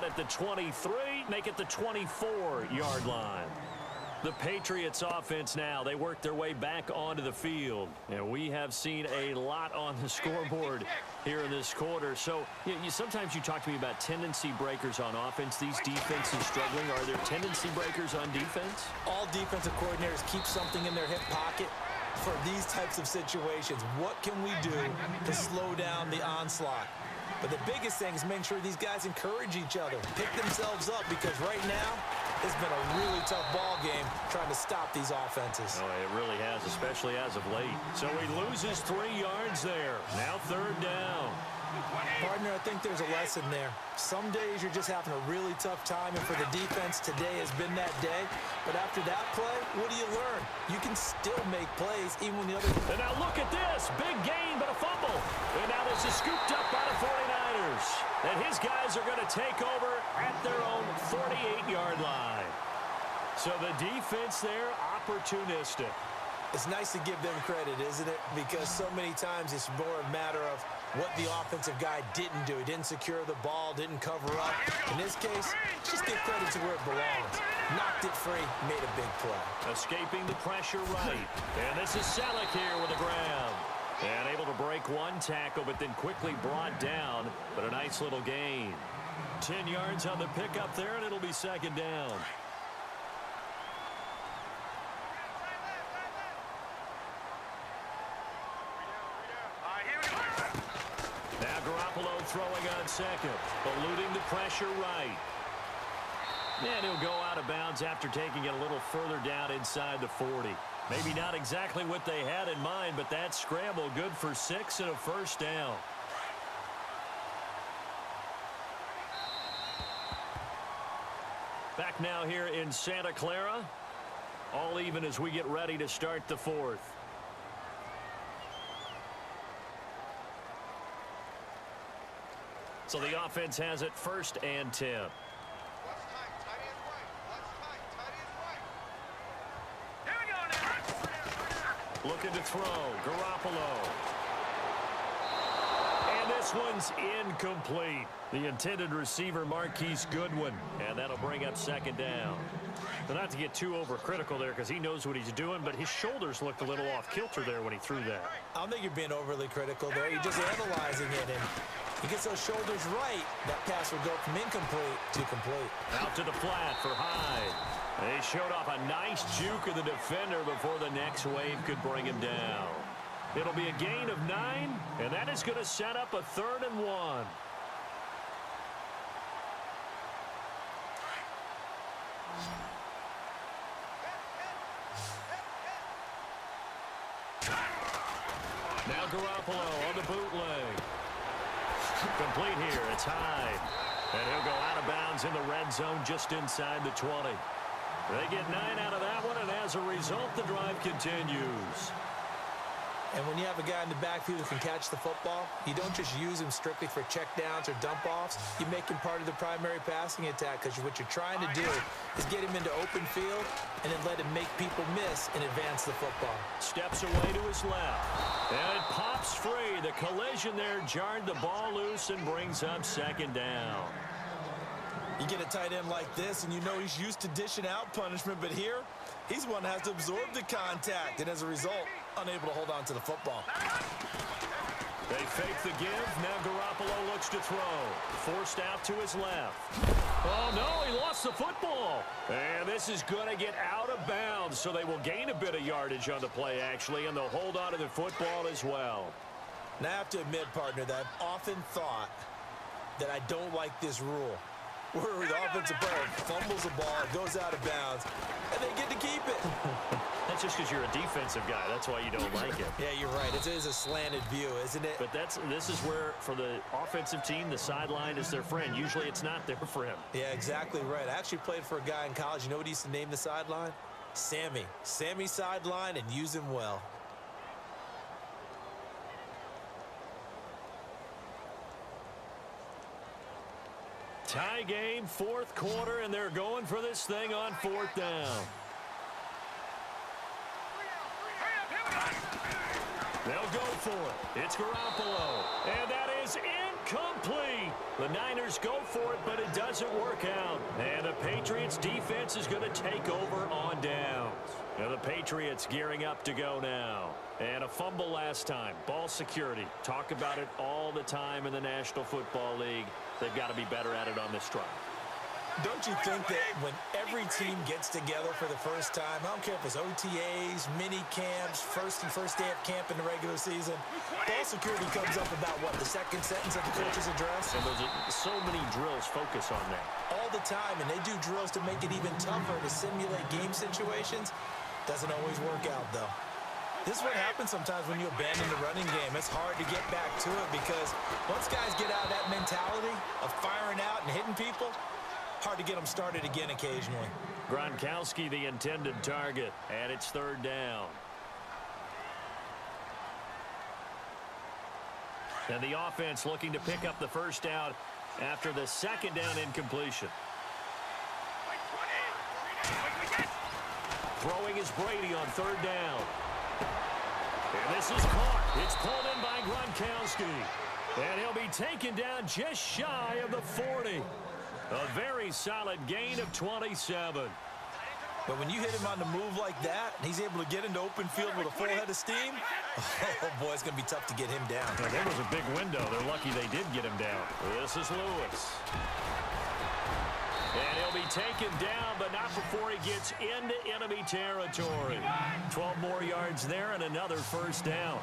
at the 23, make it the 24-yard line. The Patriots offense now, they work their way back onto the field. And we have seen a lot on the scoreboard here in this quarter. So sometimes you talk to me about tendency breakers on offense. These defenses struggling. Are there tendency breakers on defense? All defensive coordinators keep something in their hip pocket for these types of situations. What can we do to slow down the onslaught? But the biggest thing is making sure these guys encourage each other, pick themselves up, because right now it's been a really tough ball game trying to stop these offenses. Oh, it really has, especially as of late. So he loses 3 yards there. Now 3rd down. Partner, I think there's a lesson there. Some days you're just having a really tough time, and for the defense, today has been that day. But after that play, what do you learn? You can still make plays even when the other... And now look at this. Big gain, but a fumble. And now this is scooped up by the 49ers. And his guys are going to take over at their own 48-yard line. So the defense there, opportunistic. It's nice to give them credit, isn't it? Because so many times it's more a matter of what the offensive guy didn't do. He didn't secure the ball, didn't cover up. In this case, just give credit to where it belongs. Knocked it free, made a big play. Escaping the pressure right. And this is Selleck here with the grab. And able to break one tackle, but then quickly brought down. But a nice little gain. 10 yards on the pickup there, and it'll be 2nd down. Now Garoppolo throwing on 2nd, eluding the pressure right. And he'll go out of bounds after taking it a little further down inside the 40. Maybe not exactly what they had in mind, but that scramble good for 6 and a 1st down. Back now here in Santa Clara. All even as we get ready to start the 4th. So the offense has it 1st and 10. Looking to throw. Garoppolo. And this one's incomplete. The intended receiver, Marquise Goodwin. And that'll bring up 2nd down. But not to get too overcritical there because he knows what he's doing, but his shoulders looked a little off kilter there when he threw that. I don't think you're being overly critical there. You're just analyzing it, and he gets those shoulders right. That pass will go from incomplete to complete. Out to the flat for Hyde. They showed off a nice juke of the defender before the next wave could bring him down. It'll be a gain of 9, and that is going to set up a 3rd and 1. Now Garoppolo on the bootleg. Complete here. It's Hyde. And he'll go out of bounds in the red zone just inside the 20. They get 9 out of that one, and as a result, the drive continues. And when you have a guy in the backfield who can catch the football, you don't just use him strictly for checkdowns or dump-offs. You make him part of the primary passing attack, because what you're trying to do is get him into open field and then let him make people miss and advance the football. Steps away to his left. And it pops free. The collision there jarred the ball loose and brings up 2nd down. You get a tight end like this, and you know he's used to dishing out punishment, but here, he's one that has to absorb the contact, and as a result, unable to hold on to the football. They fake the give. Now Garoppolo looks to throw. Forced out to his left. Oh, no, he lost the football. And this is going to get out of bounds, so they will gain a bit of yardage on the play, actually, and they'll hold on to the football as well. Now, I have to admit, partner, that I've often thought that I don't like this rule, where the offensive player fumbles the ball, goes out of bounds, and they get to keep it. That's just because you're a defensive guy. That's why you don't like it. Yeah, you're right. It is a slanted view, isn't it? But this is where, for the offensive team, the sideline is their friend. Usually it's not there for him. Yeah, exactly right. I actually played for a guy in college. You know what he used to name the sideline? Sammy. Sammy sideline, and use him well. Tie game, 4th quarter, and they're going for this thing on 4th down. They'll go for it. It's Garoppolo, and that is incomplete. The Niners go for it, but it does doesn't work out. And the Patriots defense is going to take over on downs. Now the Patriots gearing up to go now. And a fumble last time. Ball security. Talk about it all the time in the National Football League. They've got to be better at it on this drive. Don't you think that when every team gets together for the first time, I don't care if it's OTAs, mini camps, first day of camp in the regular season, ball security comes up about, what, the second sentence of the coach's address? And there's so many drills focus on that. All the time, and they do drills to make it even tougher to simulate game situations. Doesn't always work out, though. This is what happens sometimes when you abandon the running game. It's hard to get back to it because once guys get out of that mentality of firing out and hitting people, hard to get them started again occasionally. Gronkowski, the intended target, and it's third down. And the offense looking to pick up the first down after the second down incompletion. Throwing is Brady on third down. And this is caught. It's pulled in by Gronkowski. And he'll be taken down just shy of the 40. A very solid gain of 27. But when you hit him on the move like that, and he's able to get into open field with a full head of steam, oh, boy, it's going to be tough to get him down. Yeah, there was a big window. They're lucky they did get him down. This is Lewis. And he'll be taken down, but not before he gets into enemy territory. 12 more yards there and another first down.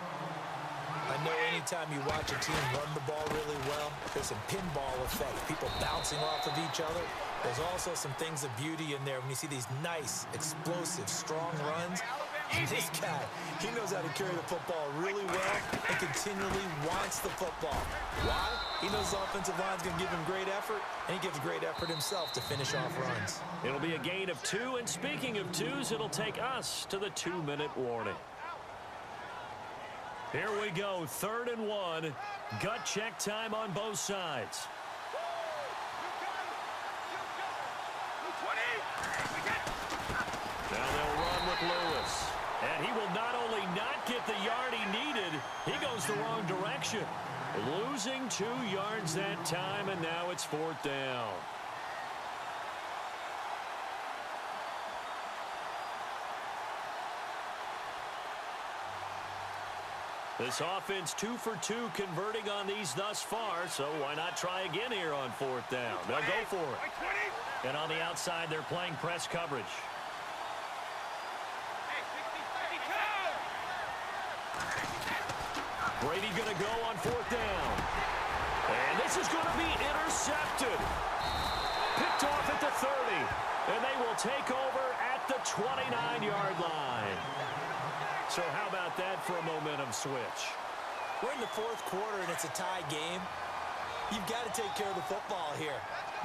I know anytime you watch a team run the ball really well, there's some pinball effect, people bouncing off of each other. There's also some things of beauty in there when you see these nice, explosive, strong runs. And this guy, he knows how to carry the football really well and continually wants the football. Why? He knows the offensive line's going to give him great effort, and he gives great effort himself to finish off runs. It'll be a gain of 2, and speaking of 2s, it'll take us to the 2-minute warning. Here we go, 3rd and 1. Gut check time on both sides. Now they'll run with Lewis. And he will not only not get the yard he needed, he goes the wrong direction. Losing 2 yards that time, and now it's 4th down. This offense 2 for 2 converting on these thus far, so why not try again here on 4th down? They'll go for it. And on the outside, they're playing press coverage. Brady going to go on 4th down. And this is going to be intercepted. Picked off at the 30. And they will take over at the 29-yard line. So how about that for a momentum switch? We're in the 4th quarter, and it's a tie game. You've got to take care of the football here.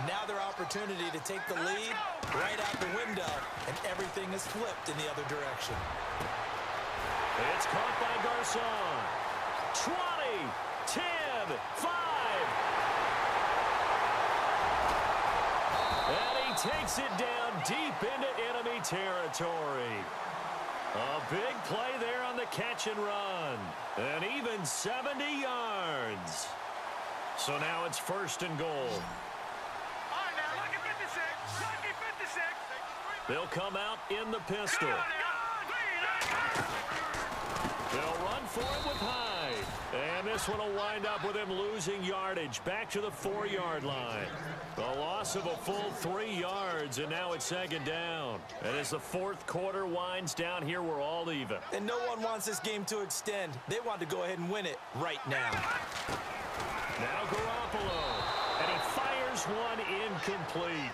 Now their opportunity to take the lead right out the window, and everything is flipped in the other direction. It's caught by Garçon. 20, 10, 5. And he takes it down deep into enemy territory. A big play there on the catch and run. And even 70 yards. So now it's 1st and goal. They'll come out in the pistol. They'll run for it with Hyde. And this one will wind up with him losing yardage back to the 4-yard line. A loss of a full 3 yards, and now it's 2nd down. And as the 4th quarter winds down here, we're all even. And no one wants this game to extend. They want to go ahead and win it right now. Now Garoppolo. And he fires one incomplete.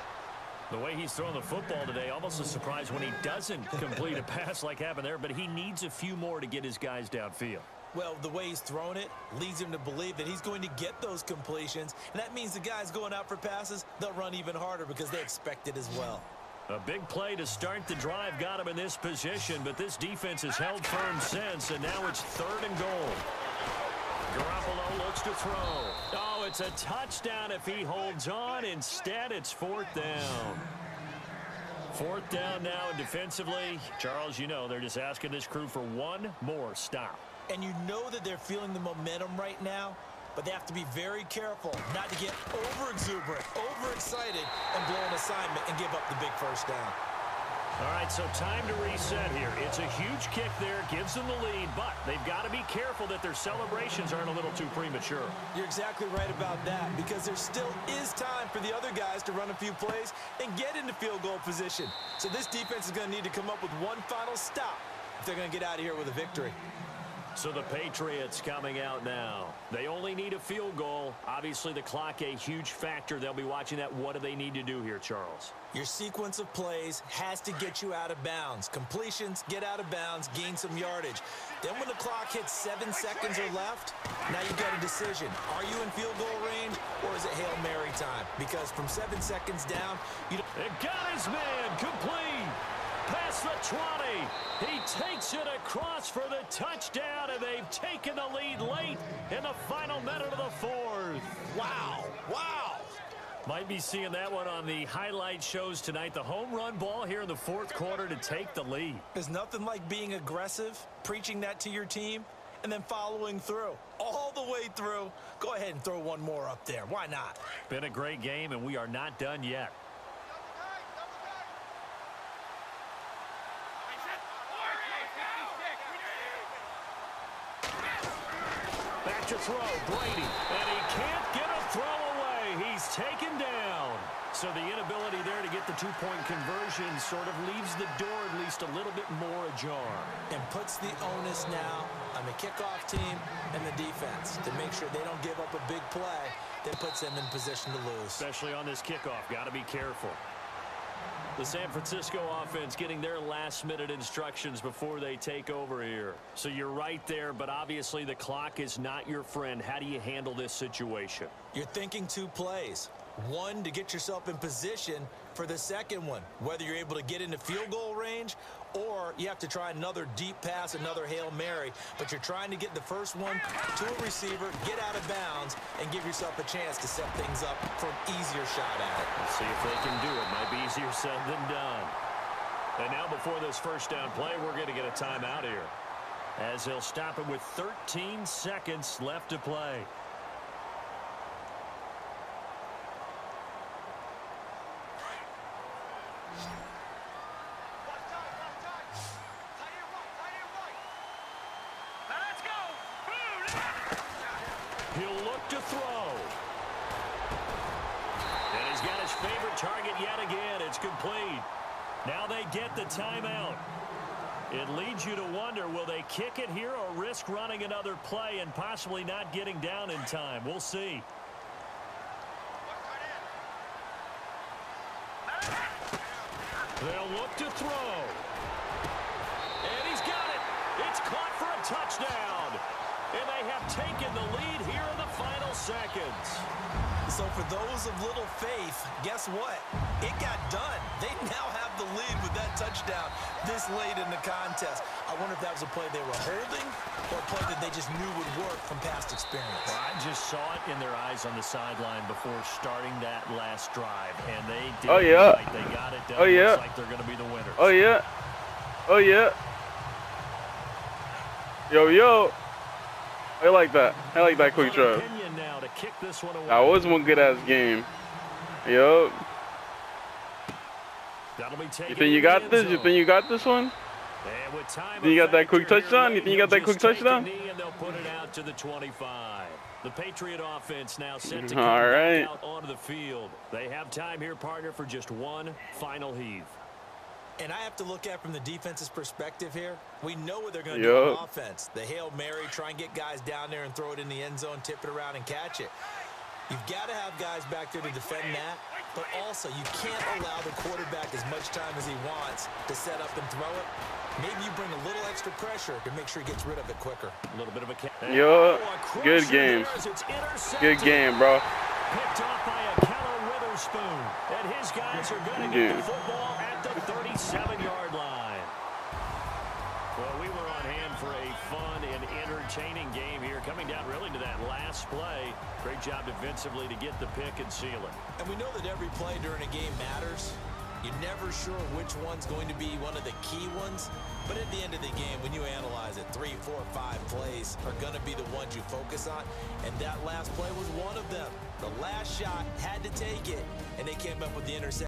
The way he's throwing the football today, almost a surprise when he doesn't complete a pass like happened there, but he needs a few more to get his guys downfield. Well, the way he's thrown it leads him to believe that he's going to get those completions, and that means the guys going out for passes, they'll run even harder because they expect it as well. A big play to start the drive got him in this position, but this defense has held firm since, and now it's 3rd and goal. Garoppolo looks to throw. Oh, it's a touchdown if he holds on. Instead, it's 4th down. 4th down now, and defensively, Charles, you know, they're just asking this crew for one more stop. And you know that they're feeling the momentum right now. but they have to be very careful not to get over-exuberant, overexcited, and blow an assignment and give up the big first down. All right, so time to reset here. It's a huge kick there, gives them the lead, but they've got to be careful that their celebrations aren't a little too premature. You're exactly right about that, because there still is time for the other guys to run a few plays and get into field goal position. So this defense is going to need to come up with one final stop if they're going to get out of here with a victory. So the Patriots coming out now. They only need a field goal. Obviously, the clock a huge factor. They'll be watching that. What do they need to do here, Charles? Your sequence of plays has to get you out of bounds. Completions, get out of bounds, gain some yardage. Then when the clock hits 7 seconds or left, now you've got a decision. Are you in field goal range, or is it Hail Mary time? Because from 7 seconds down, you don't... It got his man complete. Past the 20. He takes it across for the touchdown, and they've taken the lead late in the final minute of the fourth. Wow. Wow. Might be seeing that one on the highlight shows tonight. The home run ball here in the fourth quarter to take the lead. There's nothing like being aggressive, preaching that to your team, and then following through. All the way through. Go ahead and throw one more up there. Why not? Been a great game, and we are not done yet. Back to throw, Brady, and he can't get a throw away. He's taken down. So the inability there to get the two-point conversion sort of leaves the door at least a little bit more ajar. And puts the onus now on the kickoff team and the defense to make sure they don't give up a big play that puts them in position to lose. Especially on this kickoff. Got to be careful. The San Francisco offense getting their last-minute instructions before they take over here. So you're right there, but obviously the clock is not your friend. How do you handle this situation? You're thinking two plays. One, to get yourself in position for the second one, whether you're able to get into field goal range or you have to try another deep pass, another Hail Mary, but you're trying to get the first one to a receiver, get out of bounds, and give yourself a chance to set things up for an easier shot at it. Let's see if they can do it. Might be easier said than done. And now before this first down play, we're going to get a timeout here, as he'll stop it with 13 seconds left to play. He'll look to throw. And he's got his favorite target yet again. It's complete. Now they get the timeout. It leads you to wonder, will they kick it here or risk running another play and possibly not getting down in time? We'll see. They'll look to throw. And he's got it. It's caught for a touchdown. And they have taken the lead here in the final seconds. So for those of little faith, guess what? It got done. They now have the lead with that touchdown this late in the contest. I wonder if that was a play they were holding or a play that they just knew would work from past experience. Well, I just saw it in their eyes on the sideline before starting that last drive, and they did. Oh, yeah. Right. They got it done. Oh, yeah. Looks like they're going to be the winners. Oh, yeah. Oh, yeah. Yo, yo. I like that. I like that quick drive. Now to kick this one away. That was one good-ass game. Yo. You think you got this? You think you got this one? You think you got that quick touchdown? You think you got that quick touchdown? And they'll put it out to the 25. The Patriot offense now set to come back out onto the field. They have time here, partner, for just one final heave. And I have to look at from the defense's perspective here. We know what they're going to do on offense. The Hail Mary, try and get guys down there and throw it in the end zone, tip it around and catch it. You've got to have guys back there to defend that, but also you can't allow the quarterback as much time as he wants to set up and throw it. Maybe you bring a little extra pressure to make sure he gets rid of it quicker. A little bit of a... Yo, good game. Good game, bro. Picked off by a Keller Witherspoon. And his guys are going to get the football at the 37-yard line. Well, we were on hand for a fun and entertaining game here, coming down really to that last play. Great job defensively to get the pick and seal it. And we know that every play during a game matters. You're never sure which one's going to be one of the key ones. But at the end of the game, when you analyze it, 3, 4, 5 plays are going to be the ones you focus on. And that last play was one of them. The last shot had to take it, and they came up with the interception.